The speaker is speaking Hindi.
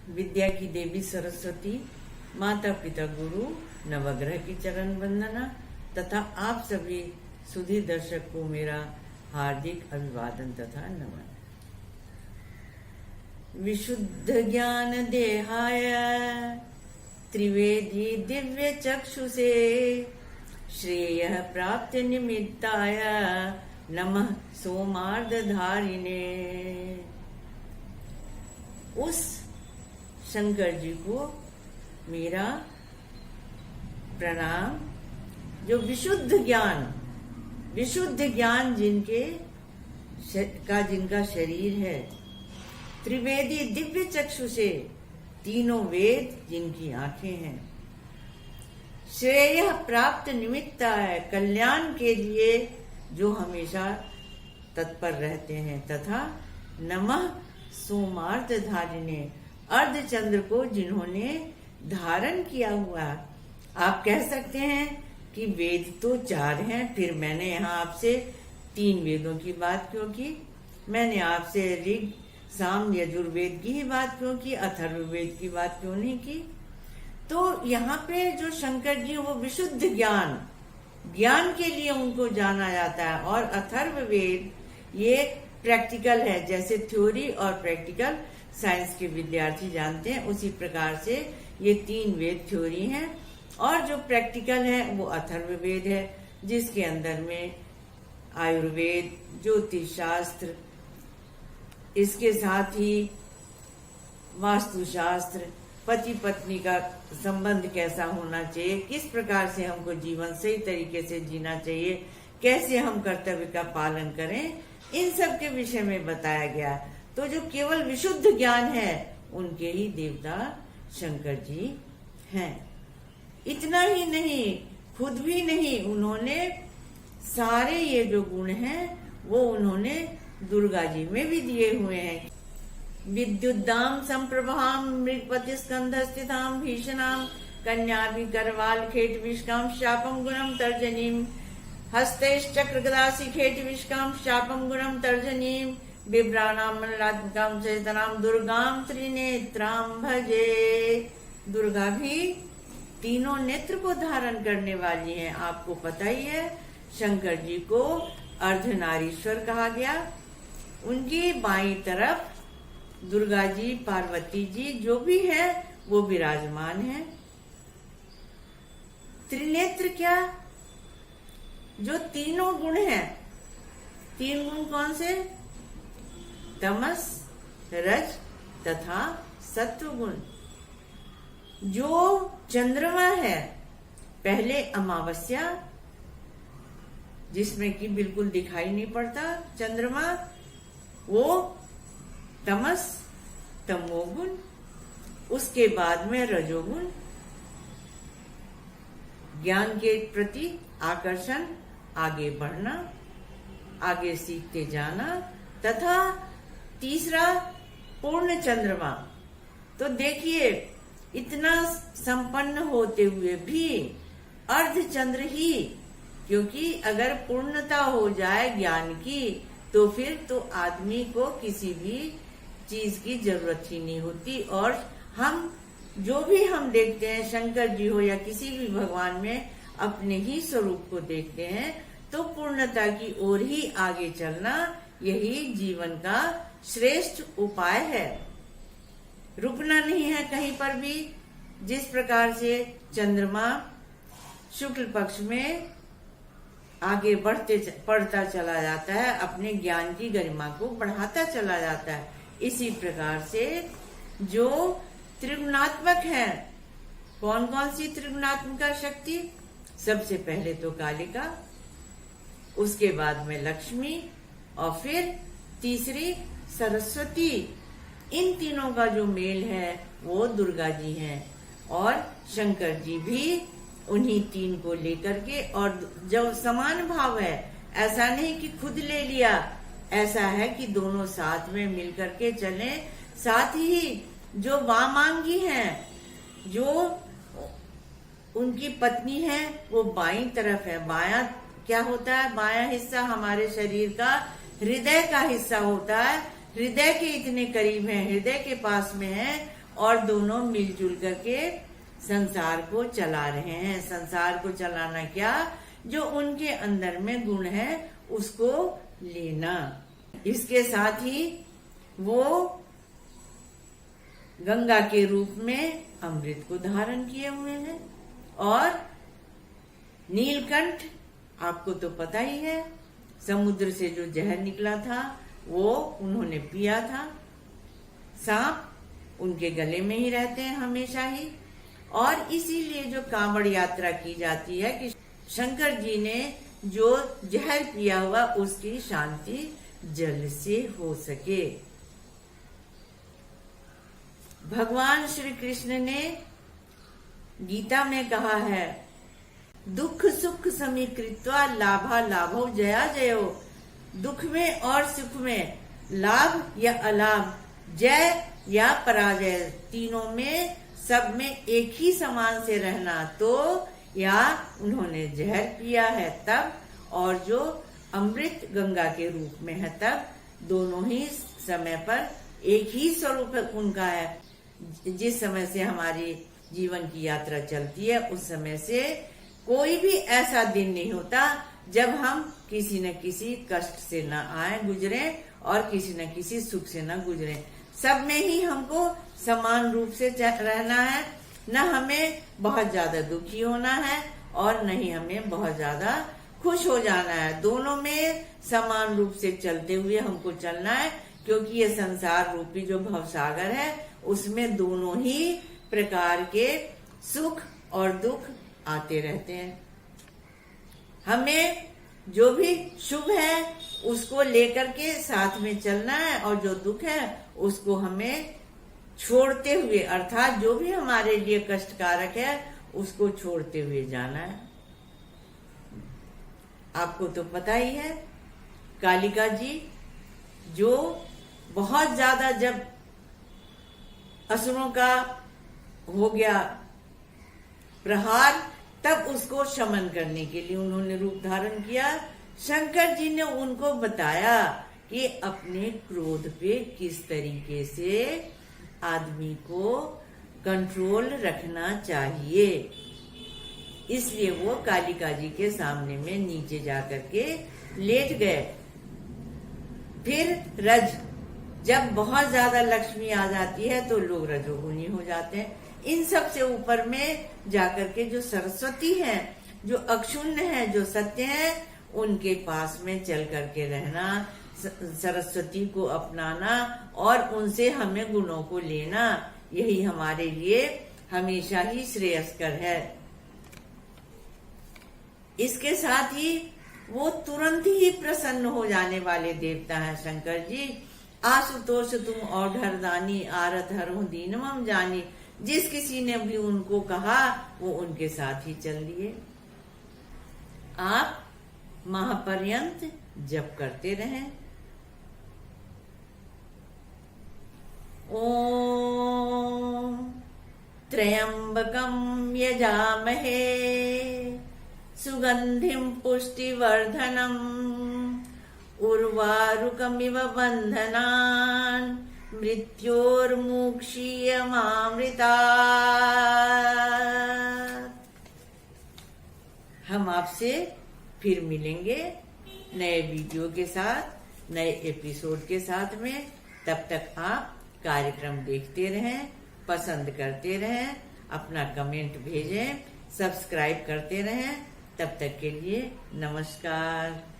विद्या की देवी सरस्वती, माता पिता गुरु, नवग्रह की चरण वंदना तथा आप सभी सुधी दर्शक को मेरा हार्दिक अभिवादन तथा नमन। विशुद्ध ज्ञान देहाय त्रिवेदी दिव्य चक्षुषे श्रेय प्राप्ति निमित्ताय नमः सोमार्धधारिणे। उस शंकर जी को मेरा प्रणाम जो विशुद्ध ज्ञान जिनका शरीर है, त्रिवेदी दिव्य चक्षु से तीनों वेद जिनकी आंखें हैं, श्रेय प्राप्त निमित्त है कल्याण के लिए जो हमेशा तत्पर रहते हैं, तथा नमः सोमार्धधारिणे अर्धचंद्र को जिन्होंने धारण किया हुआ। आप कह सकते हैं कि वेद तो 4 हैं, फिर मैंने यहाँ आपसे 3 वेदों की बात क्यों की? मैंने आपसे ऋग साम यजुर्वेद की ही बात क्यों की, अथर्ववेद की बात क्यों नहीं की? तो यहाँ पे जो शंकर जी वो विशुद्ध ज्ञान के लिए उनको जाना जाता है, और अथर्ववेद ये प्रैक्टिकल है, जैसे थ्योरी और प्रैक्टिकल साइंस के विद्यार्थी जानते हैं, उसी प्रकार से ये 3 वेद थ्योरी हैं, और जो प्रैक्टिकल है वो अथर्ववेद है, जिसके अंदर में आयुर्वेद, ज्योतिष शास्त्र, इसके साथ ही वास्तुशास्त्र, पति पत्नी का संबंध कैसा होना चाहिए, किस प्रकार से हमको जीवन सही तरीके से जीना चाहिए, कैसे हम कर्तव्य का पालन करें, इन सब के विषय में बताया गया। तो जो केवल विशुद्ध ज्ञान है उनके ही देवता शंकर जी हैं। इतना ही नहीं, खुद भी नहीं, उन्होंने सारे ये जो गुण हैं वो उन्होंने दुर्गा जी में भी दिए हुए हैं। विद्युद्दाम संप्रभाम मृगपति स्कंध स्थिताम भीषणाम कन्याभि करवाल खेट विष्काम शापम गुणम तर्जनीम हस्तैश्चक्र गदासी खेट विष्काम शापम गुणम तर्जनीम बिभ्राणाम मल्लात्मिकाम चेतनाम दुर्गाम त्रिनेत्राम भजे। दुर्गा भी तीनों नेत्र को धारण करने वाली हैं। आपको पता ही है, शंकर जी को अर्धनारीश्वर कहा गया। उनकी बाईं तरफ दुर्गा जी, पार्वती जी जो भी है वो विराजमान है। त्रिनेत्र क्या? जो तीनों गुण हैं, 3 गुण कौन से? तमस, रज तथा सत्व गुण। जो चंद्रमा है, पहले अमावस्या जिसमें कि बिल्कुल दिखाई नहीं पड़ता चंद्रमा, वो तमस तमोगुण, उसके बाद में रजोगुण, ज्ञान के प्रति आकर्षण, आगे बढ़ना, आगे सीखते जाना, तथा तीसरा पूर्ण चंद्रमा। तो देखिए, इतना संपन्न होते हुए भी अर्धचंद्र ही, क्योंकि अगर पूर्णता हो जाए ज्ञान की तो फिर तो आदमी को किसी भी चीज की जरूरत ही नहीं होती। और हम जो भी हम देखते हैं, शंकर जी हो या किसी भी भगवान में अपने ही स्वरूप को देखते हैं, तो पूर्णता की ओर ही आगे चलना यही जीवन का श्रेष्ठ उपाय है। रुकना नहीं है कहीं पर भी। जिस प्रकार से चंद्रमा शुक्ल पक्ष में आगे बढ़ता चला जाता है, अपने ज्ञान की गरिमा को बढ़ाता चला जाता है, इसी प्रकार से जो त्रिगुणात्मक है, कौन कौन सी त्रिगुणात्मक शक्ति? सबसे पहले तो कालिका, उसके बाद में लक्ष्मी, और फिर तीसरी सरस्वती। इन तीनों का जो मेल है वो दुर्गा जी हैं, और शंकर जी भी उन्हीं 3 को लेकर के, और जो समान भाव है, ऐसा नहीं कि खुद ले लिया, ऐसा है कि दोनों साथ में मिलकर के चलें। साथ ही जो वामांगी हैं, जो उनकी पत्नी है, वो बाईं तरफ है। बायां क्या होता है? बायां हिस्सा हमारे शरीर का हृदय का हिस्सा होता है। हृदय के इतने करीब है, हृदय के पास में है, और दोनों मिलजुल करके संसार को चला रहे हैं। संसार को चलाना क्या, जो उनके अंदर में गुण है उसको लेना। इसके साथ ही वो गंगा के रूप में अमृत को धारण किए हुए हैं। और नीलकंठ आपको तो पता ही है, समुद्र से जो जहर निकला था वो उन्होंने पिया था। सांप उनके गले में ही रहते हैं हमेशा ही। और इसीलिए जो कांवड़ यात्रा की जाती है कि शंकर जी ने जो जहर पिया हुआ उसकी शांति जल से हो सके। भगवान श्री कृष्ण ने गीता में कहा है, दुख सुख समीकृत्वा लाभा लाभो जया जयो। दुख में और सुख में, लाभ या अलाभ, जय या पराजय, तीनों में सब में एक ही समान से रहना। तो या उन्होंने जहर पिया है तब, और जो अमृत गंगा के रूप में है तब, दोनों ही समय पर एक ही स्वरूप उनका है। जिस समय से हमारी जीवन की यात्रा चलती है उस समय से कोई भी ऐसा दिन नहीं होता जब हम किसी न किसी कष्ट से न आए गुजरे और किसी न किसी सुख से न गुजरे। सब में ही हमको समान रूप से रहना है। न हमें बहुत ज्यादा दुखी होना है और न ही हमें बहुत ज्यादा खुश हो जाना है। दोनों में समान रूप से चलते हुए हमको चलना है, क्योंकि ये संसार रूपी जो भवसागर है उसमें दोनों ही प्रकार के सुख और दुख आते रहते हैं। हमें जो भी शुभ है उसको लेकर के साथ में चलना है, और जो दुख है उसको हमें छोड़ते हुए, अर्थात जो भी हमारे लिए कष्टकारक है उसको छोड़ते हुए जाना है। आपको तो पता ही है, कालिका जी जो बहुत ज्यादा जब असुरों का हो गया प्रहार, तब उसको शमन करने के लिए उन्होंने रूप धारण किया। शंकर जी ने उनको बताया कि अपने क्रोध पे किस तरीके से आदमी को कंट्रोल रखना चाहिए। इसलिए वो कालिका जी के सामने में नीचे जाकर के लेट गए। फिर रज, जब बहुत ज्यादा लक्ष्मी आ जाती है तो लोग रजोगुनी हो जाते हैं। इन सब से ऊपर में जाकर के जो सरस्वती हैं, जो अक्षुण्ण है, जो सत्य है, उनके पास में चल करके रहना, सरस्वती को अपनाना और उनसे हमें गुणों को लेना, यही हमारे लिए हमेशा ही श्रेयस्कर है। इसके साथ ही वो तुरंत ही प्रसन्न हो जाने वाले देवता हैं शंकर जी। आशुतोष तुम औढ़र दानी, आरत हरो दीनमम जानी। जिस किसी ने भी उनको कहा वो उनके साथ ही चल दिए। आप महापर्यंत जप करते रहें। ओम त्र्यंबकम यजामहे सुगंधिम पुष्टिवर्धनम उर्वारुकमिव बंधनान् मृत्योर्मुक्षीयमामृतात्। हम आपसे फिर मिलेंगे नए वीडियो के साथ, नए एपिसोड के साथ में। तब तक आप कार्यक्रम देखते रहें, पसंद करते रहें, अपना कमेंट भेजें, सब्सक्राइब करते रहें। तब तक के लिए नमस्कार।